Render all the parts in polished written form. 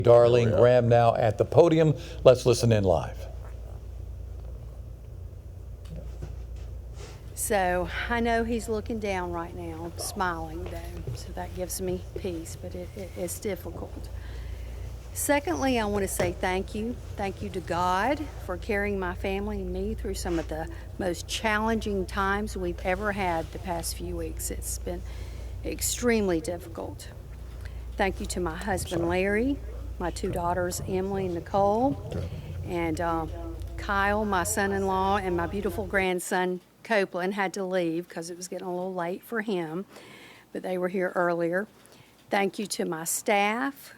Darline Graham now at the podium. Let's listen in live. So I know he's looking down right now, smiling though, so that gives me peace, but it's difficult. Secondly, I want to say thank you. Thank you to God for carrying my family and me through some of the most challenging times we've ever had the past few weeks. It's been extremely difficult. Thank you to my husband, Larry, my two daughters, Emily and Nicole, and Kyle, my son-in-law, and my beautiful grandson, Copeland, had to leave because it was getting a little late for him, but they were here earlier. Thank you to my staff,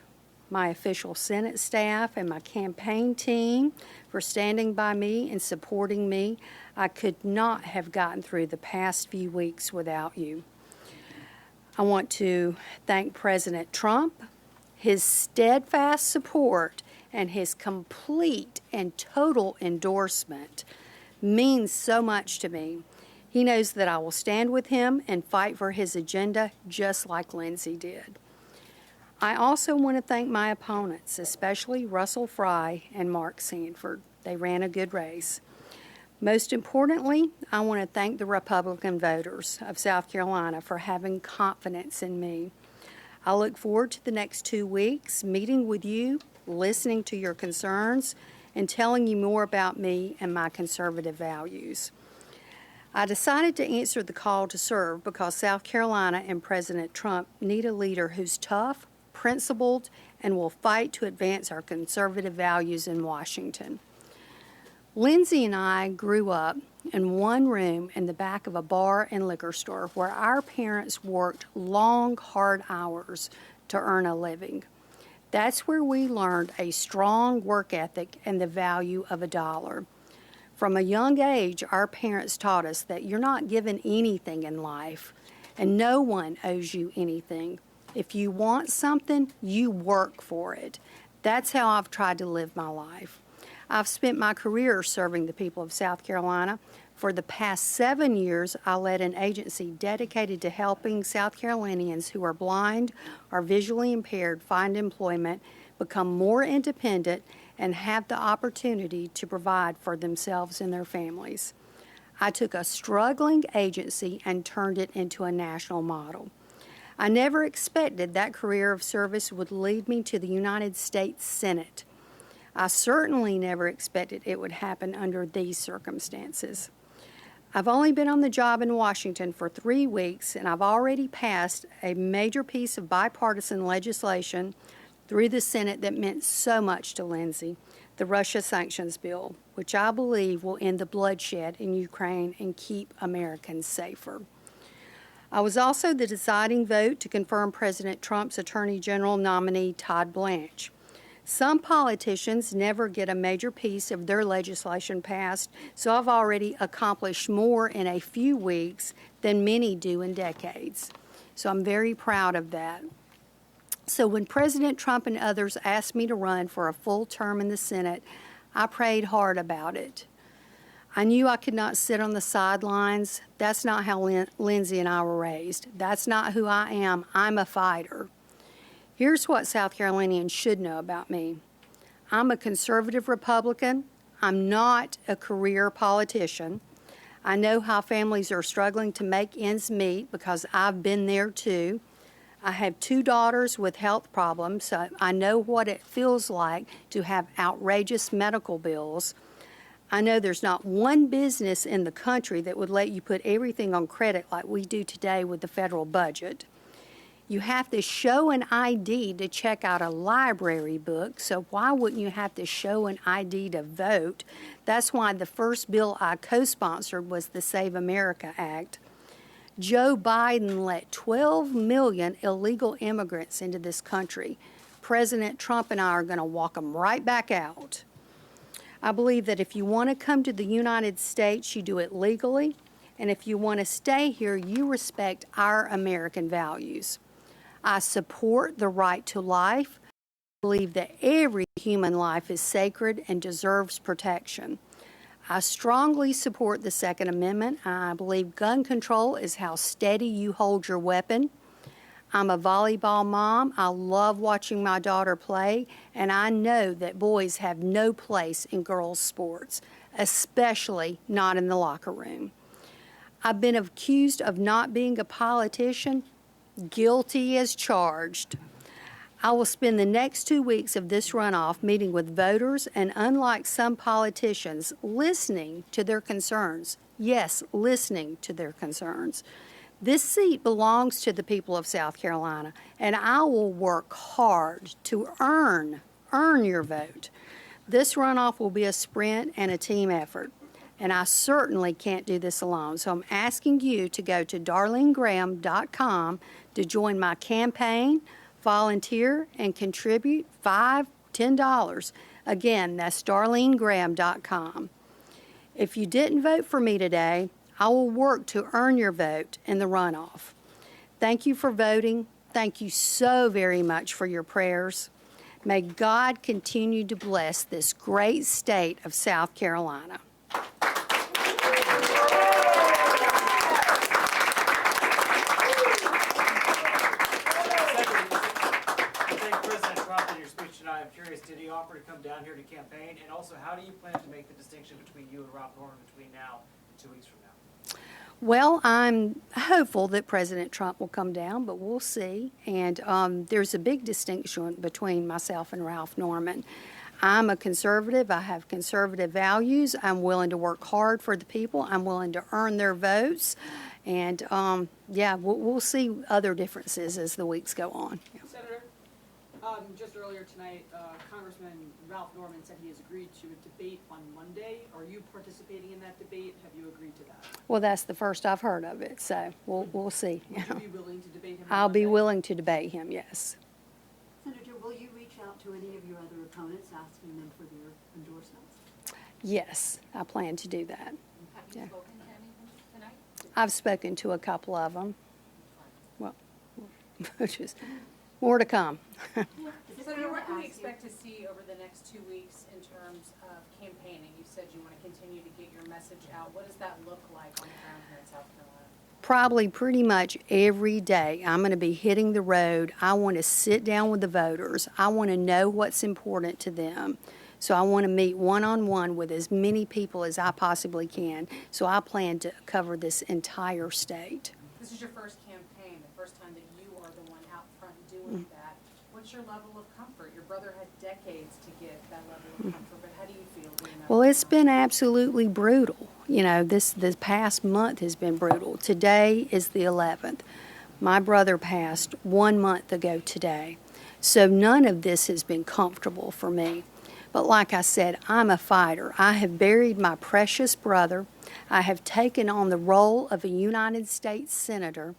my official Senate staff, and my campaign team for standing by me and supporting me. I could not have gotten through the past few weeks without you. I want to thank President Trump. His steadfast support and his complete and total endorsement means so much to me. He knows that I will stand with him and fight for his agenda just like Lindsey did. I also want to thank my opponents, especially Russell Fry and Mark Sanford. They ran a good race. Most importantly, I want to thank the Republican voters of South Carolina for having confidence in me. I look forward to the next 2 weeks, meeting with you, listening to your concerns, and telling you more about me and my conservative values. I decided to answer the call to serve because South Carolina and President Trump need a leader who's tough, principled, and will fight to advance our conservative values in Washington. Lindsey and I grew up in one room in the back of a bar and liquor store where our parents worked long, hard hours to earn a living. That's where we learned a strong work ethic and the value of a dollar. From a young age, our parents taught us that you're not given anything in life, and no one owes you anything. If you want something, you work for it. That's how I've tried to live my life. I've spent my career serving the people of South Carolina. For the past 7 years, I led an agency dedicated to helping South Carolinians who are blind or visually impaired find employment, become more independent, and have the opportunity to provide for themselves and their families. I took a struggling agency and turned it into a national model. I never expected that career of service would lead me to the United States Senate. I certainly never expected it would happen under these circumstances. I've only been on the job in Washington for 3 weeks, and I've already passed a major piece of bipartisan legislation through the Senate that meant so much to Lindsey, the Russia sanctions bill, which I believe will end the bloodshed in Ukraine and keep Americans safer. I was also the deciding vote to confirm President Trump's Attorney General nominee, Todd Blanche. Some politicians never get a major piece of their legislation passed, so I've already accomplished more in a few weeks than many do in decades. So I'm very proud of that. So when President Trump and others asked me to run for a full term in the Senate, I prayed hard about it. I knew I could not sit on the sidelines. That's not how Lindsey and I were raised. That's not who I am. I'm a fighter. Here's what South Carolinians should know about me. I'm a conservative Republican. I'm not a career politician. I know how families are struggling to make ends meet because I've been there too. I have 2 daughters with health problems, so I know what it feels like to have outrageous medical bills. I know there's not one business in the country that would let you put everything on credit like we do today with the federal budget. You have to show an ID to check out a library book, so why wouldn't you have to show an ID to vote? That's why the first bill I co-sponsored was the Save America Act. Joe Biden let 12 million illegal immigrants into this country. President Trump and I are going to walk them right back out. I believe that if you want to come to the United States, you do it legally, and if you want to stay here, you respect our American values. I support the right to life. I believe that every human life is sacred and deserves protection. I strongly support the Second Amendment. I believe gun control is how steady you hold your weapon. I'm a volleyball mom. I love watching my daughter play, and I know that boys have no place in girls' sports, especially not in the locker room. I've been accused of not being a politician. Guilty as charged. I will spend the next 2 weeks of this runoff meeting with voters and, unlike some politicians, listening to their concerns. Yes, listening to their concerns. This seat belongs to the people of South Carolina, and I will work hard to earn your vote. This runoff will be a sprint and a team effort, and I certainly can't do this alone. So I'm asking you to go to darlinegraham.com to join my campaign, volunteer, and contribute $5, $10. Again, that's darlinegraham.com. If you didn't vote for me today, I will work to earn your vote in the runoff. Thank you for voting. Thank you so very much for your prayers. May God continue to bless this great state of South Carolina. I'm curious, did he offer to come down here to campaign? And also, how do you plan to make the distinction between you and Ralph Norman between now and 2 weeks from now? Well, I'm hopeful that President Trump will come down, but we'll see. And there's a big distinction between myself and Ralph Norman. I'm a conservative. I have conservative values. I'm willing to work hard for the people. I'm willing to earn their votes. And, yeah, we'll see other differences as the weeks go on. Yeah. Senator, just earlier tonight, Congressman Ralph Norman said he has agreed to a debate on Monday. Are you participating in that debate? Have you agreed to that? Well, that's the first I've heard of it, so we'll see. Would you be willing to debate him on I'll be Monday? willing to debate him, yes. Senator, will you reach out to any of your other opponents, asking them for their endorsements? Yes, I plan to do that. Have you Yeah. spoken to any of them tonight? I've spoken to a couple of them. Well, which is more to come. Senator, what can we expect to see over the next 2 weeks in terms of campaigning? You said you want to continue to get your message out. What does that look like on the ground here in South Carolina? Probably pretty much every day I'm going to be hitting the road. I want to sit down with the voters. I want to know what's important to them. So I want to meet one-on-one with as many people as I possibly can. So I plan to cover this entire state. This is your first campaign, the first time that you are the one out front doing that. What's your level of comfort? Your brother had decades to get that level of comfort, but how do you feel doing that? Well, it's been absolutely brutal. You know, this past month has been brutal. Today is the 11th. My brother passed 1 month ago today. So none of this has been comfortable for me. But like I said, I'm a fighter. I have buried my precious brother. I have taken on the role of a United States Senator,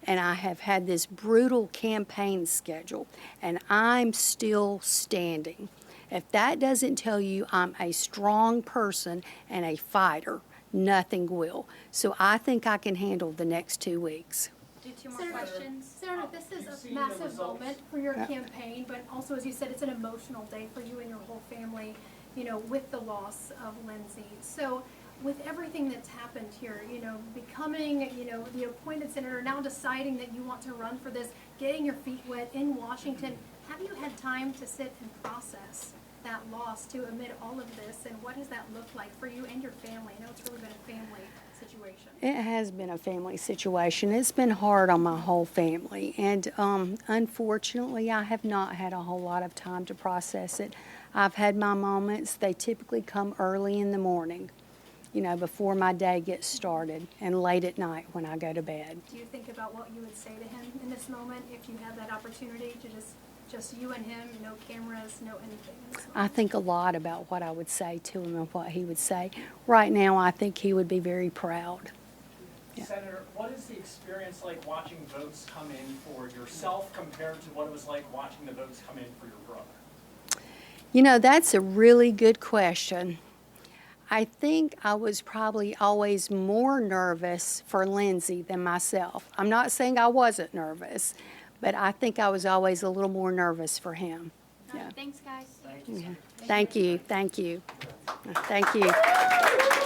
and I have had this brutal campaign schedule, and I'm still standing. If that doesn't tell you I'm a strong person and a fighter, nothing will. So I think I can handle the next 2 weeks. Do two more questions. Senator, this is a massive moment for your campaign, but also, as you said, it's an emotional day for you and your whole family, you know, with the loss of Lindsey. So with everything that's happened here, you know, becoming, you know, the appointed senator, now deciding that you want to run for this, getting your feet wet in Washington, have you had time to sit and process that loss to amid all of this, and what does that look like for you and your family? I know it's really been a family situation. It has been a family situation. It's been hard on my whole family, and unfortunately, I have not had a whole lot of time to process it. I've had my moments. They typically come early in the morning, you know, before my day gets started, and late at night when I go to bed. Do you think about what you would say to him in this moment if you had that opportunity to just you and him, no cameras, no anything? I think a lot about what I would say to him and what he would say. Right now, I think he would be very proud. Yeah. Senator, what is the experience like watching votes come in for yourself compared to what it was like watching the votes come in for your brother? You know, that's a really good question. I think I was probably always more nervous for Lindsey than myself. I'm not saying I wasn't nervous, but I think I was always a little more nervous for him. Yeah. Thanks, guys. Thank you. Thank you. Thank you. Thank you.